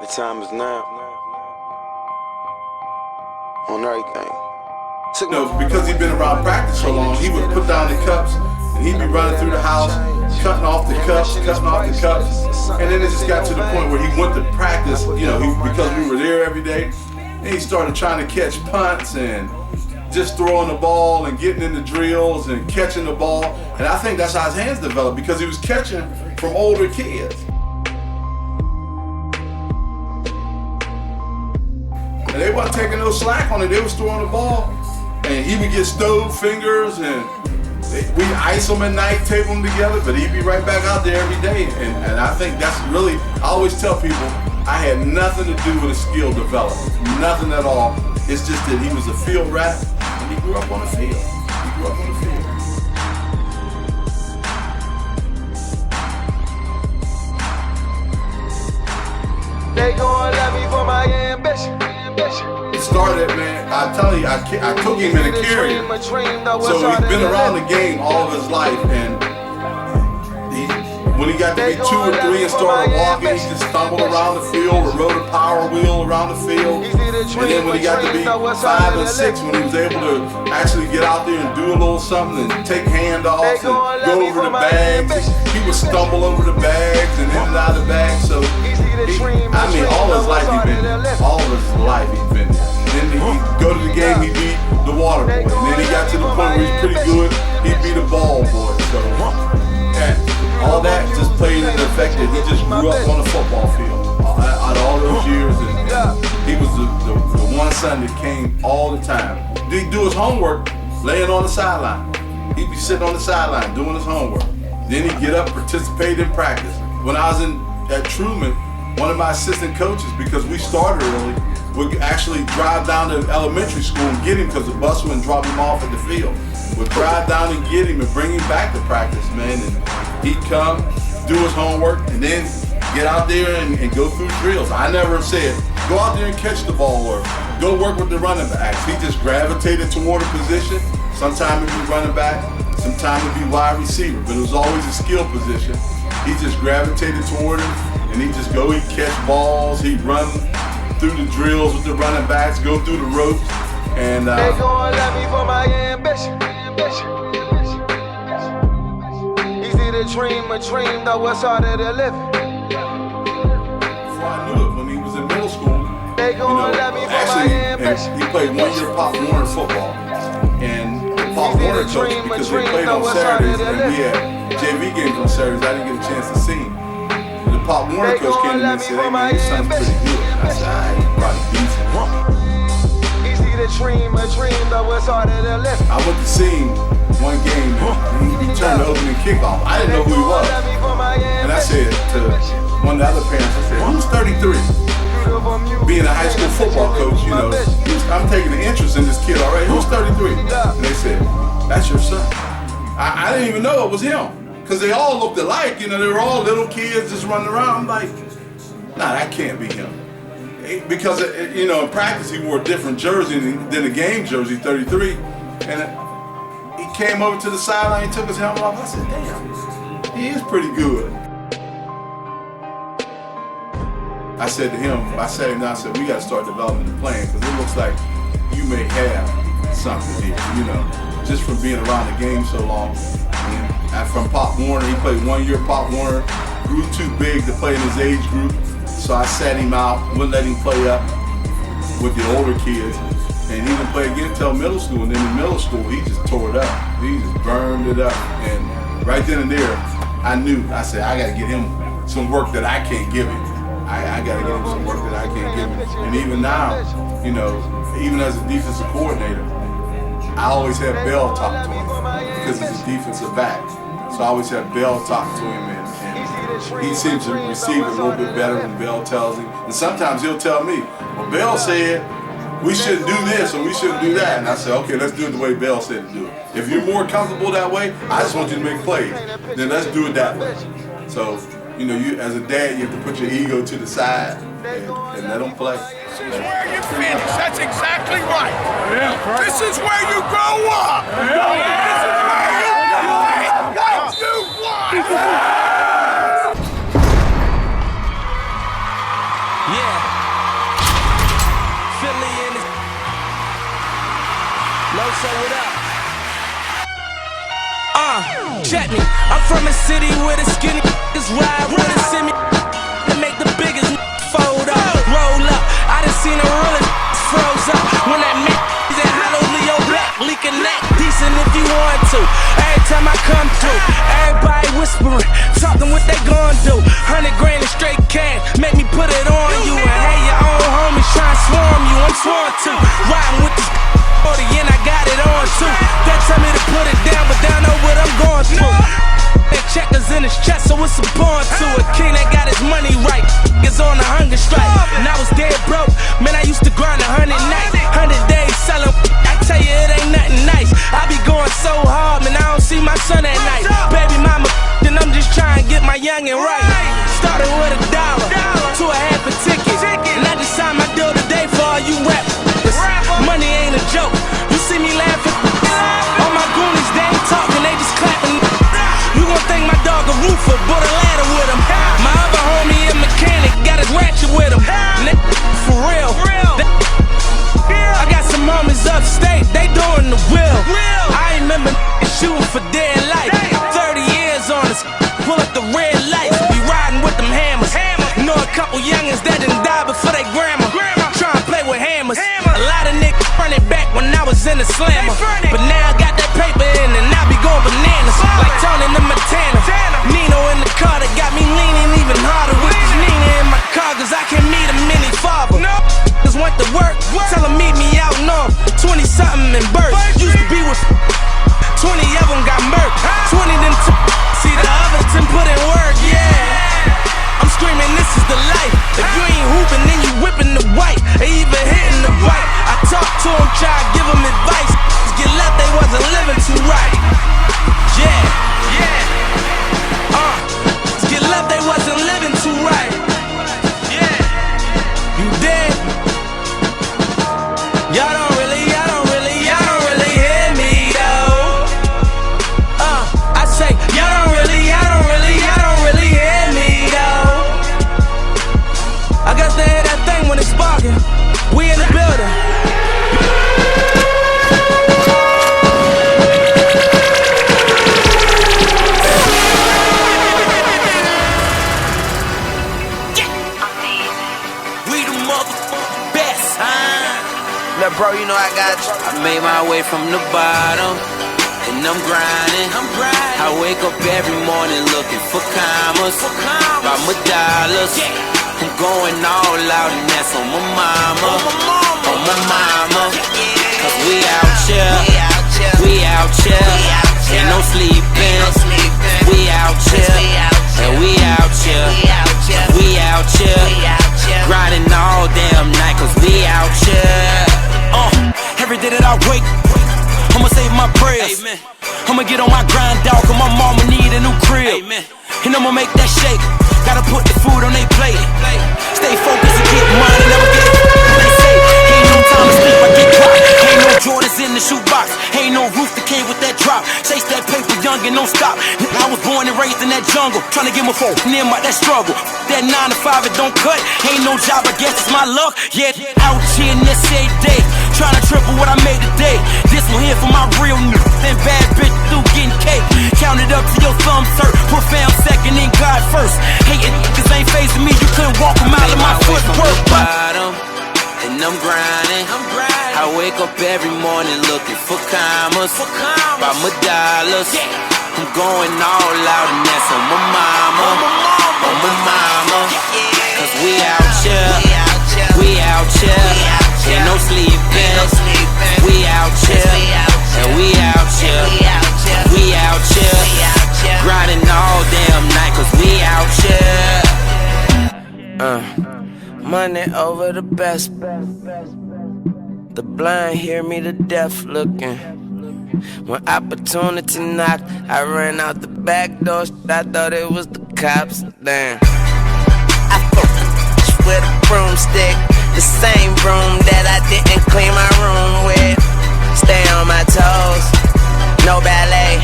time is now. On everything. Because he'd been around practice so long, he would put down the cups and he'd be running through the house, cutting off the cups, and then it just got to the point where he went to practice, because we were there every day, and he started trying to catch punts and just throwing the ball and getting in the drills and catching the ball. And I think that's how his hands developed, because he was catching from older kids. And they wasn't taking no slack on it. They was throwing the ball, and he would get stove fingers, and we ice them at night, tape them together, but he'd be right back out there every day. And I think that's really, I always tell people, I had nothing to do with his skill development, nothing at all. It's just that he was a field rat, and he grew up on the field. They gon' love me for my ambition. It started, man, I tell you, I took him in a carrier. So he's been around the game all of his life, and when he got to be 2 or 3 and started walking, he just stumbled around the field or rode a power wheel around the field. And then when he got to be 5 and 6, when he was able to actually get out there and do a little something and take handoffs and go over the bags, he would stumble over the bags and in and out of the bags. So all his life he'd been there. All of his life he'd been there. And then he'd go to the game, he'd be the water boy. And then he got to the point where he's pretty good, he'd be the ball boy. So, and all that just played in the effect that he just grew up on the football field out of all those years. And he was the one son that came all the time. He'd do his homework laying on the sideline. He'd be sitting on the sideline doing his homework. Then he'd get up, participate in practice. When I was at Truman, one of my assistant coaches, because we started early, would actually drive down to elementary school and get him, because the bus wouldn't drop him off at the field. Would drive down and get him and bring him back to practice, man. And he'd come, do his homework, and then get out there and go through drills. I never said, go out there and catch the ball or go work with the running backs. He just gravitated toward a position. Sometimes it'd be running back, sometimes it'd be wide receiver, but it was always a skill position. He just gravitated toward it, and he'd just go, he'd catch balls, he'd run through the drills with the running backs, go through the ropes, and they gon' love me for my ambition. Easy to dream a dream, though it's harder to live. Before I knew it, when he was in middle school, they gon' love me for my ambition. He played 1 year Pop Warner football, and Pop Warner coached because they played on Saturdays, and we had JV games on Saturdays. I didn't get a chance to see him. The Pop Warner coach came to me and said, "Hey man, your son's pretty good." I said, "I ain't probably decent." Easy to dream a dream, though it's harder to live. I went to see him one game, and he turned the opening kickoff. I didn't know who he was, and I said to one of the other parents, I said, "Who's 33?" Being a high school football coach, I'm taking an interest in this kid already. Who's 33? And they said, "That's your son." I didn't even know it was him, because they all looked alike. They were all little kids just running around. I'm like, nah, that can't be him. Because, in practice he wore a different jersey than the game jersey, 33. And he came over to the sideline, he took his helmet off. I said, damn, he is pretty good. I said to him, I sat him down, I said, we got to start developing the plan, because it looks like you may have something here, just from being around the game so long. And from Pop Warner, he played 1 year Pop Warner, grew too big to play in his age group, so I sat him out, wouldn't let him play up with the older kids, and he didn't play again until middle school. And then in middle school, he just tore it up. He just burned it up. And right then and there, I knew, I said, I got to get him some work that I can't give him. I got to get him some work that I can't give him. And even now, even as a defensive coordinator, I always have Bell talk to him, because he's a defensive back. So I always have Bell talk to him, and he seems to receive it a little bit better when Bell tells him. And sometimes he'll tell me, well, Bell said we shouldn't do this or we shouldn't do that. And I say, okay, let's do it the way Bell said to do it. If you're more comfortable that way, I just want you to make plays. Then let's do it that way. So, you as a dad, you have to put your ego to the side and let them play. This is where you finish. That's exactly right. Yeah, right. This is where you grow up. Yeah. This is where you play what you want. Yeah. Check me, I'm from a city where the skinny is ride with a semi and make the biggest fold up, roll up. I done seen the realest froze up when that man is in hollow Leo black, leaking that decent if you want to. Every time I come through, everybody whispering, talking what they gon' do. 100 grand in straight cash, make me put it on you. And hey, your own homies tryna swarm you, I'm sworn to. Riding with this 40 and I got it on too. They tell me to put it down, but down know what I'm going through. That checkers in his chest, so it's a born to. A king that got his money right is on a hunger strike. And I was dead broke, man, I used to grind 100 nights, 100 days selling. I tell you, it ain't nothing nice. I be going so hard, man, I don't see my son at night. Baby mama, then I'm just trying to get my youngin' right. Started with $1 to a half a ticket, and I just signed my deal today for all you rappers. Money ain't a joke, you see me laughing. All my goonies, they ain't talking, they just clapping. You gon' think my dog a roofer, but a ladder with him. My other homie a mechanic, got his ratchet with him. For real. I got some homies upstate, they doing the will. I remember shooting for dead life. 30 years on us, pull up the red lights, be riding with them hammers. Know a couple youngins that done died before they grandma. Tryna play with hammers. A lot of niggas running back when I was in the slammer. But now I got that paper in and I be going bananas. Like Tony the Montana. Nino in the car that got me leaning even harder. With this Nina in my car cause I can meet a mini father. Cause went to work, tell them meet me out north. 20 something in birth. Used to be with 20 of them got murked. 20 them see the other 10 put in work, yeah. I'm screaming, this is the life. If you ain't hooping, then you whipping the white, or even hitting the right. I talk to them, try to give them advice. Get left, they wasn't living too right. Yeah. Get left, they wasn't living too right. Yeah. You dead? Y'all don't really hear me though. I say, y'all don't really hear me though. I guess they hear that thing when it's sparking. We in the building. We the motherfucking best, huh? Now, bro, you know I got you. I made my way from the bottom, and I'm grinding. I wake up every morning looking for commas, by my dollars. I'm going all out, and that's on my mama, Cause we out here, ain't no sleeping. We out here, and we out here, grinding all damn night, cause we out here. Every day that I wake, I'ma say my prayers. I'ma get on my grind, dog, cause my mama need a new crib. And I'ma make that shake. Gotta put the food on they plate. Stay focused and get money, never get it. They say, ain't no time to sleep, I get caught. Ain't no Jordans in the shoebox. Ain't no roof that came with that drop. Chase that paper young and don't stop. I was born and raised in that jungle, tryna get my phone, near my that struggle. That 9 to 5, it don't cut. Ain't no job, I guess it's my luck. Yeah, out here in this every day, tryna triple what I made today. This one here for my real niggas and bad bitch through getting cake. Count it up to your thumbs hurt. Profound second and God first. Hating niggas ain't facing me, you couldn't walk a mile in my footwork. Bottom, and I'm grinding. I wake up every morning looking for commas, by my dollars. I'm going all out, and that's on my mama, Cause we out here, ain't no sleeping. We out here, and we out here, grinding all damn night, cause we out here. Money over the best. The blind hear me, the deaf looking. When opportunity knocked, I ran out the back door. I thought it was the cops. Damn. I fucked with a broomstick, the same broom that I didn't clean my room with. Stay on my toes, no ballet.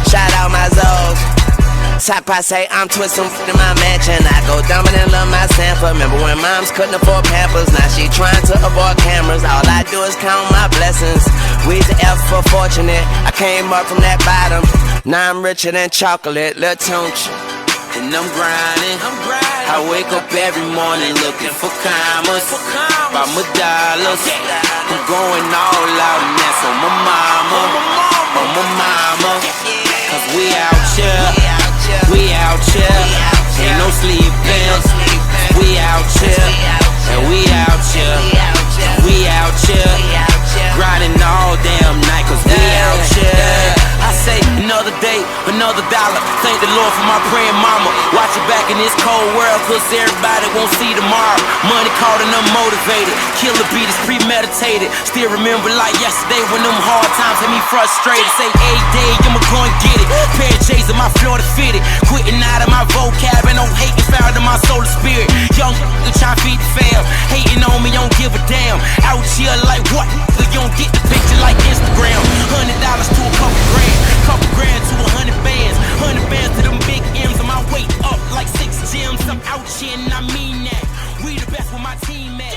Shout out my Zoes. top, I say I'm twisting in my mansion. I go dominant, love my Sanford. Remember when moms couldn't afford Pampers? Now she trying to avoid cameras. All I do is count my blessings. We the F for fortunate. I came up from that bottom. Now I'm richer than chocolate, Lil Tunch. And I'm grinding. I wake up every morning looking for commas, by my dollars. I'm going all out, and that's on my mama, on my mama. Cause we out here, we out here. Ain't no sleeping. We out here, and we out here. We out here, grinding all damn night. Cause we out here. I say another day, another dollar. Thank the Lord for my praying mama. Watch it back in this cold world, cause everybody won't see tomorrow. Money caught and unmotivated. Killer beat is premeditated. Still remember like yesterday when them hard times had me frustrated. Say a day, I'ma go and get it. Pair of J's in my Florida fitted. Quitting out of my vocab and no hating found in my soul and spirit. Young trying to feed the fam. Hating on me, don't give a damn. Out here like what? You don't get the picture like Instagram. $100 to a couple grand. Couple grand to 100 bands. 100 bands to them big M's. On my weight up like 6 gems. I'm out here and I mean that. We the best with my team at.